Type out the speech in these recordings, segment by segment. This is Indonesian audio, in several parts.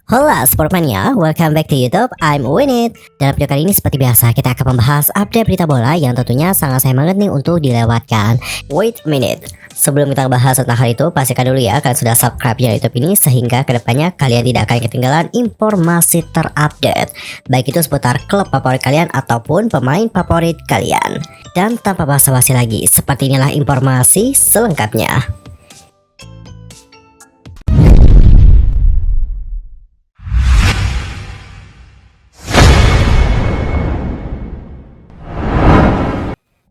Hola Sportmania, welcome back to YouTube, I'm Winit. Dalam video kali ini seperti biasa kita akan membahas update berita bola yang tentunya sangat sayang banget nih untuk dilewatkan. Wait a minute, sebelum kita bahas tentang hal itu, pastikan dulu ya kalian sudah subscribe channel YouTube ini sehingga kedepannya kalian tidak akan ketinggalan informasi terupdate, baik itu seputar klub favorit kalian ataupun pemain favorit kalian. Dan tanpa basa-basi lagi, seperti inilah informasi selengkapnya.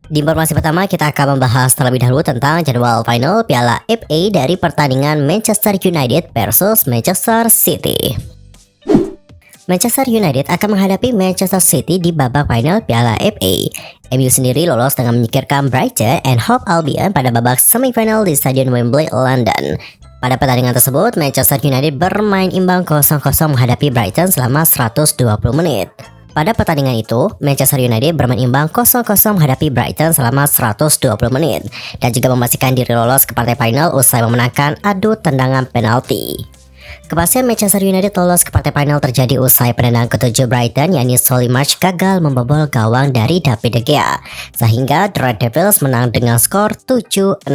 Di informasi pertama kita akan membahas terlebih dahulu tentang jadwal final Piala FA dari pertandingan Manchester United versus Manchester City. Manchester United akan menghadapi Manchester City di babak final Piala FA. MU sendiri lolos dengan menyingkirkan Brighton and Hove Albion pada babak semifinal di Stadion Wembley, London. Pada pertandingan tersebut, Manchester United bermain imbang 0-0 menghadapi Brighton selama 120 menit. Pada pertandingan itu, Manchester United bermain imbang 0-0 menghadapi Brighton selama 120 menit dan juga memastikan diri lolos ke partai final usai memenangkan adu tendangan penalti. Kepastian Manchester United lolos ke partai final terjadi usai penendang ke-7 Brighton yakni Solly March gagal membobol gawang dari David De Gea sehingga The Red Devils menang dengan skor 7-6.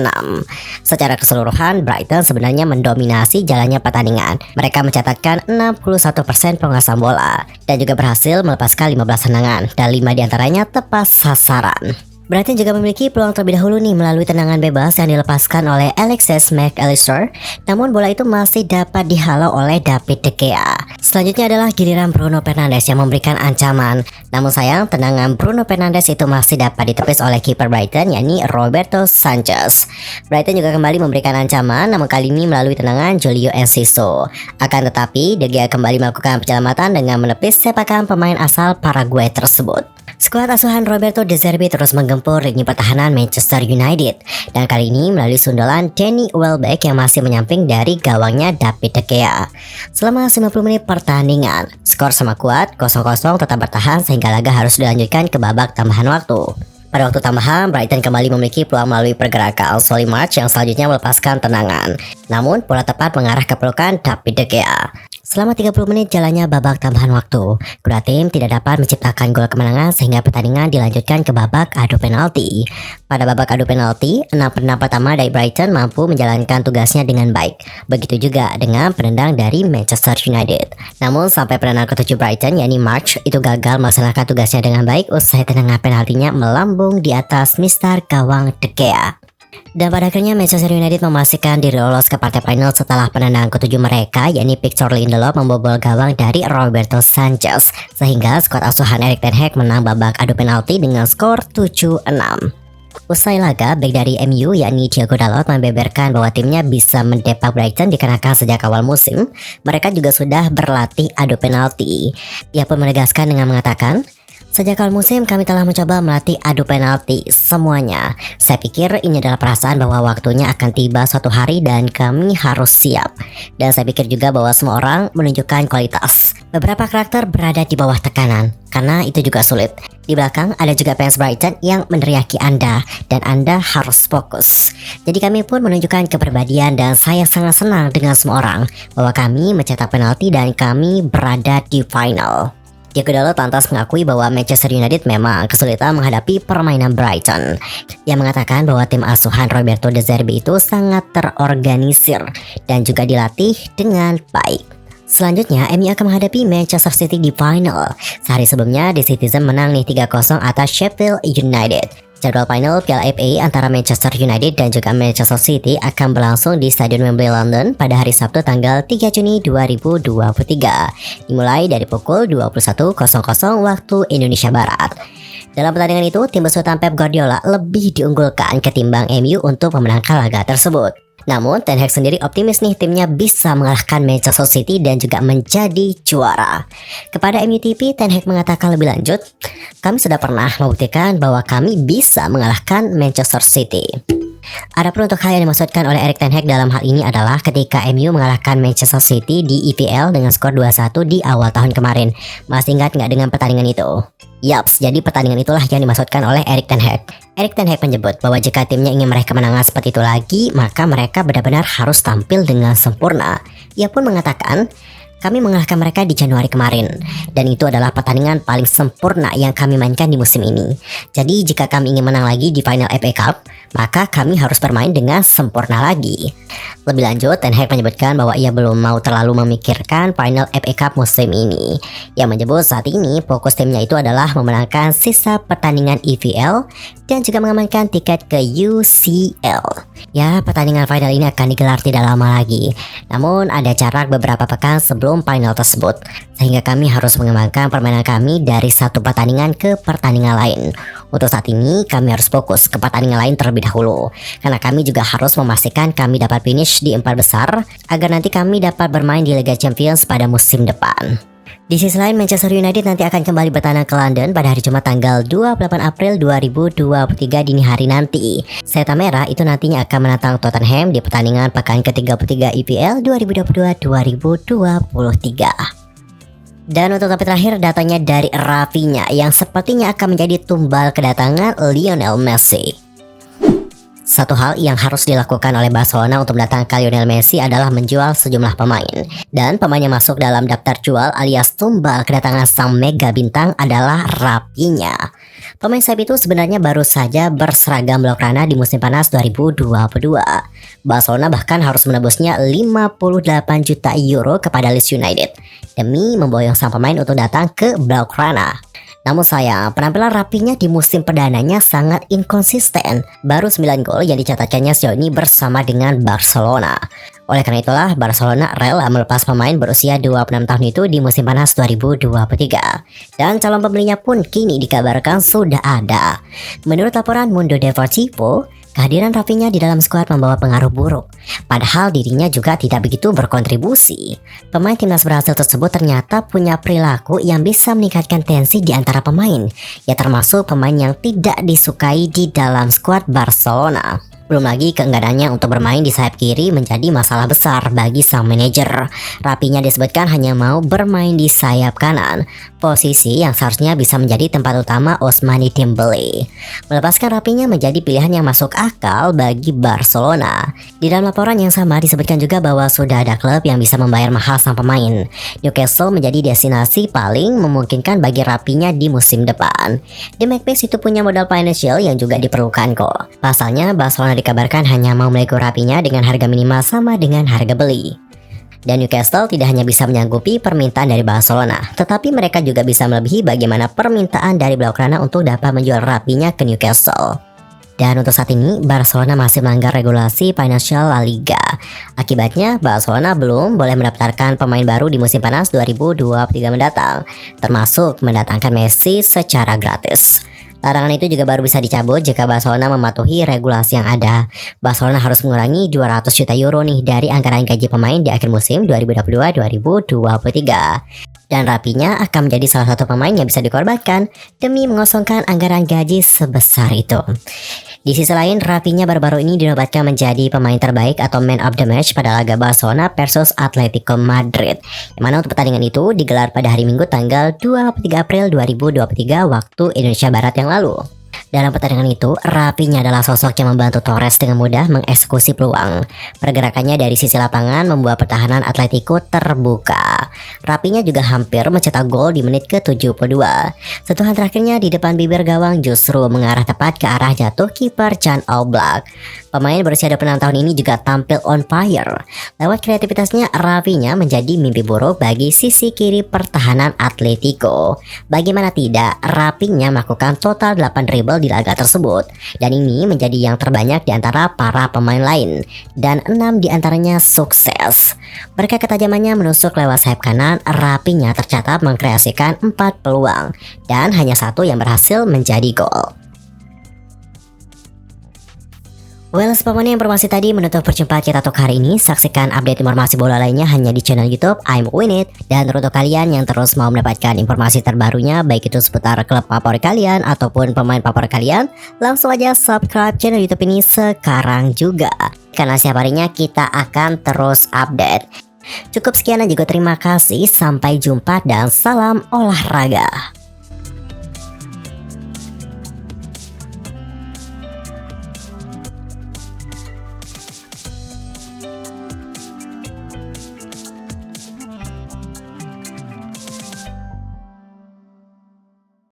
Secara keseluruhan Brighton sebenarnya mendominasi jalannya pertandingan. Mereka mencatatkan 61% penguasaan bola dan juga berhasil melepaskan 15 tendangan dan 5 diantaranya tepat sasaran. Brighton juga memiliki peluang terlebih dahulu nih melalui tendangan bebas yang dilepaskan oleh Alexis Mac Allister, namun bola itu masih dapat dihalau oleh David De Gea. Selanjutnya adalah giliran Bruno Fernandes yang memberikan ancaman, namun sayang tendangan Bruno Fernandes itu masih dapat ditepis oleh kiper Brighton yakni Roberto Sanchez. Brighton juga kembali memberikan ancaman, namun kali ini melalui tendangan Julio Enciso. Akan tetapi De Gea kembali melakukan penyelamatan dengan menepis sepakan pemain asal Paraguay tersebut. Skuad asuhan Roberto De Zerbi terus menggempur lini pertahanan Manchester United dan kali ini melalui sundulan Danny Welbeck yang masih menyamping dari gawangnya David De Gea. Selama 90 menit pertandingan, skor sama kuat 0-0 tetap bertahan sehingga laga harus dilanjutkan ke babak tambahan waktu. Pada waktu tambahan, Brighton kembali memiliki peluang melalui pergerakan Solly March yang selanjutnya melepaskan tendangan. Namun, bola tepat mengarah ke pelukan David De Gea. Selama 30 menit jalannya babak tambahan waktu, kedua tim tidak dapat menciptakan gol kemenangan sehingga pertandingan dilanjutkan ke babak adu penalti. Pada babak adu penalti, 6 penendang pertama dari Brighton mampu menjalankan tugasnya dengan baik. Begitu juga dengan penendang dari Manchester United. Namun sampai penendang ke-7 Brighton yakni March itu gagal melaksanakan tugasnya dengan baik usai tendangan penaltinya melambung di atas mister gawang De Gea. Dan pada akhirnya Manchester United memastikan diri lolos ke partai final setelah penendang ke-7 mereka yakni Victor Lindelof membobol gawang dari Roberto Sanchez sehingga skuad asuhan Erik ten Hag menang babak adu penalti dengan skor 7-6. Usai laga, bek dari MU yakni Thiago Dalot membeberkan bahwa timnya bisa mendepak Brighton dikarenakan sejak awal musim mereka juga sudah berlatih adu penalti. Ia pun menegaskan dengan mengatakan, "Sejak awal musim kami telah mencoba melatih adu penalti semuanya. Saya pikir ini adalah perasaan bahwa waktunya akan tiba suatu hari dan kami harus siap. Dan saya pikir juga bahwa semua orang menunjukkan kualitas. Beberapa karakter berada di bawah tekanan, karena itu juga sulit. Di belakang ada juga fans Brighton yang meneriaki Anda dan Anda harus fokus. Jadi kami pun menunjukkan kepribadian dan saya sangat senang dengan semua orang bahwa kami mencetak penalti dan kami berada di final." Thiago Dalot lantas mengakui bahwa Manchester United memang kesulitan menghadapi permainan Brighton. Ia mengatakan bahwa tim asuhan Roberto De Zerbi itu sangat terorganisir dan juga dilatih dengan baik. Selanjutnya, MU akan menghadapi Manchester City di final. Sehari sebelumnya, The Citizen menang nih 3-0 atas Sheffield United. Jadwal final Piala FA antara Manchester United dan juga Manchester City akan berlangsung di Stadion Wembley, London pada hari Sabtu tanggal 3 Juni 2023. Dimulai dari pukul 21.00 waktu Indonesia Barat. Dalam pertandingan itu, tim besutan Pep Guardiola lebih diunggulkan ketimbang MU untuk memenangkan laga tersebut. Namun, Ten Hag sendiri optimis nih timnya bisa mengalahkan Manchester City dan juga menjadi juara. Kepada MU TV, Ten Hag mengatakan lebih lanjut, "Kami sudah pernah membuktikan bahwa kami bisa mengalahkan Manchester City." Adapun untuk hal yang dimaksudkan oleh Erik ten Hag dalam hal ini adalah ketika MU mengalahkan Manchester City di EPL dengan skor 2-1 di awal tahun kemarin. Masih ingat nggak dengan pertandingan itu? Yaps, jadi pertandingan itulah yang dimaksudkan oleh Erik ten Hag. Erik ten Hag menyebut bahwa jika timnya ingin meraih kemenangan seperti itu lagi, maka mereka benar-benar harus tampil dengan sempurna. Ia pun mengatakan, Kami mengalahkan mereka di Januari kemarin, dan itu adalah pertandingan paling sempurna yang kami mainkan di musim ini. Jadi jika kami ingin menang lagi di final FA Cup, maka kami harus bermain dengan sempurna lagi. Lebih lanjut, Ten Hag menyebutkan bahwa ia belum mau terlalu memikirkan final FA Cup musim ini. Ia menyebut saat ini fokus timnya itu adalah memenangkan sisa pertandingan EPL dan juga mengamankan tiket ke UCL. Ya, pertandingan final ini akan digelar tidak lama lagi. Namun ada jarak beberapa pekan sebelum final tersebut, sehingga kami harus mengembangkan permainan kami dari satu pertandingan ke pertandingan lain. Untuk saat ini kami harus fokus ke pertandingan lain terlebih dahulu, karena kami juga harus memastikan kami dapat finish di 4 besar agar nanti kami dapat bermain di Liga Champions pada musim depan. Di sisi lain, Manchester United nanti akan kembali bertandang ke London pada hari Jumat tanggal 28 April 2023 dini hari nanti. Seta Merah itu nantinya akan menantang Tottenham di pertandingan pekan ke-33 EPL 2022-2023. Dan untuk topik terakhir, datanya dari Rafinha yang sepertinya akan menjadi tumbal kedatangan Lionel Messi. Satu hal yang harus dilakukan oleh Barcelona untuk mendatangkan Lionel Messi adalah menjual sejumlah pemain. Dan pemain yang masuk dalam daftar jual alias tumbal kedatangan sang mega bintang adalah Rafinha. Pemain sayap itu sebenarnya baru saja berseragam Blaugrana di musim panas 2022. Barcelona bahkan harus menebusnya 58 juta euro kepada Leeds United demi memboyong sang pemain untuk datang ke Blaugrana. Namun sayang, penampilan Rafinha di musim perdananya sangat inkonsisten. Baru 9 gol yang dicatatkannya sejauh ini bersama dengan Barcelona. Oleh karena itulah, Barcelona rela melepas pemain berusia 26 tahun itu di musim panas 2023. Dan calon pembelinya pun kini dikabarkan sudah ada. Menurut laporan Mundo Deportivo, kehadiran Rafinha di dalam skuad membawa pengaruh buruk, padahal dirinya juga tidak begitu berkontribusi. Pemain timnas Brasil tersebut ternyata punya perilaku yang bisa meningkatkan tensi di antara pemain, ya termasuk pemain yang tidak disukai di dalam skuad Barcelona. Belum lagi keengganannya untuk bermain di sayap kiri menjadi masalah besar bagi sang manajer. Rafinha disebutkan hanya mau bermain di sayap kanan, posisi yang seharusnya bisa menjadi tempat utama Ousmane Dembele. Melepaskan Rafinha menjadi pilihan yang masuk akal bagi Barcelona. Di dalam laporan yang sama disebutkan juga bahwa sudah ada klub yang bisa membayar mahal sang pemain. Newcastle menjadi destinasi paling memungkinkan bagi Rafinha di musim depan. The Magpies itu punya modal financial yang juga diperlukan kok. Pasalnya Barcelona dikabarkan hanya mau melego Rafinha dengan harga minimal sama dengan harga beli. Dan Newcastle tidak hanya bisa menyanggupi permintaan dari Barcelona, tetapi mereka juga bisa melebihi bagaimana permintaan dari Blaugrana untuk dapat menjual Rafinha ke Newcastle. Dan untuk saat ini, Barcelona masih melanggar regulasi financial La Liga. Akibatnya, Barcelona belum boleh mendaftarkan pemain baru di musim panas 2023 mendatang, termasuk mendatangkan Messi secara gratis. Larangan itu juga baru bisa dicabut jika Barcelona mematuhi regulasi yang ada. Barcelona harus mengurangi 200 juta euro nih dari anggaran gaji pemain di akhir musim 2022-2023. Dan Rafinha akan menjadi salah satu pemain yang bisa dikorbankan demi mengosongkan anggaran gaji sebesar itu. Di sisi lain, Rafinha baru-baru ini dinobatkan menjadi pemain terbaik atau man of the match pada laga Barcelona versus Atletico Madrid. Yang mana untuk pertandingan itu digelar pada hari Minggu tanggal 23 April 2023 waktu Indonesia Barat yang lalu. Dalam pertandingan itu, Rafinha adalah sosok yang membantu Torres dengan mudah mengeksekusi peluang. Pergerakannya dari sisi lapangan membuat pertahanan Atletico terbuka. Rafinha juga hampir mencetak gol di menit ke-72. Sentuhan terakhirnya di depan bibir gawang justru mengarah tepat ke arah jatuh kiper Jan Oblak. Pemain berusia 26 tahun ini juga tampil on fire. Lewat kreativitasnya, Rafinha menjadi mimpi buruk bagi sisi kiri pertahanan Atletico. Bagaimana tidak, Rafinha melakukan total 8 dribble di laga tersebut, dan ini menjadi yang terbanyak di antara para pemain lain, dan 6 di antaranya sukses. Berkat ketajamannya menusuk lewat sayap kanan, Rafinha tercatat mengkreasikan 4 peluang, dan hanya 1 yang berhasil menjadi gol. Well, semuanya informasi tadi menutup perjumpaan kita untuk hari ini. Saksikan update informasi bola lainnya hanya di channel YouTube I'm Win It. Dan untuk kalian yang terus mau mendapatkan informasi terbarunya, baik itu seputar klub favorit kalian ataupun pemain favorit kalian, langsung aja subscribe channel YouTube ini sekarang juga. Karena setiap harinya kita akan terus update. Cukup sekian dan juga terima kasih. Sampai jumpa dan salam olahraga.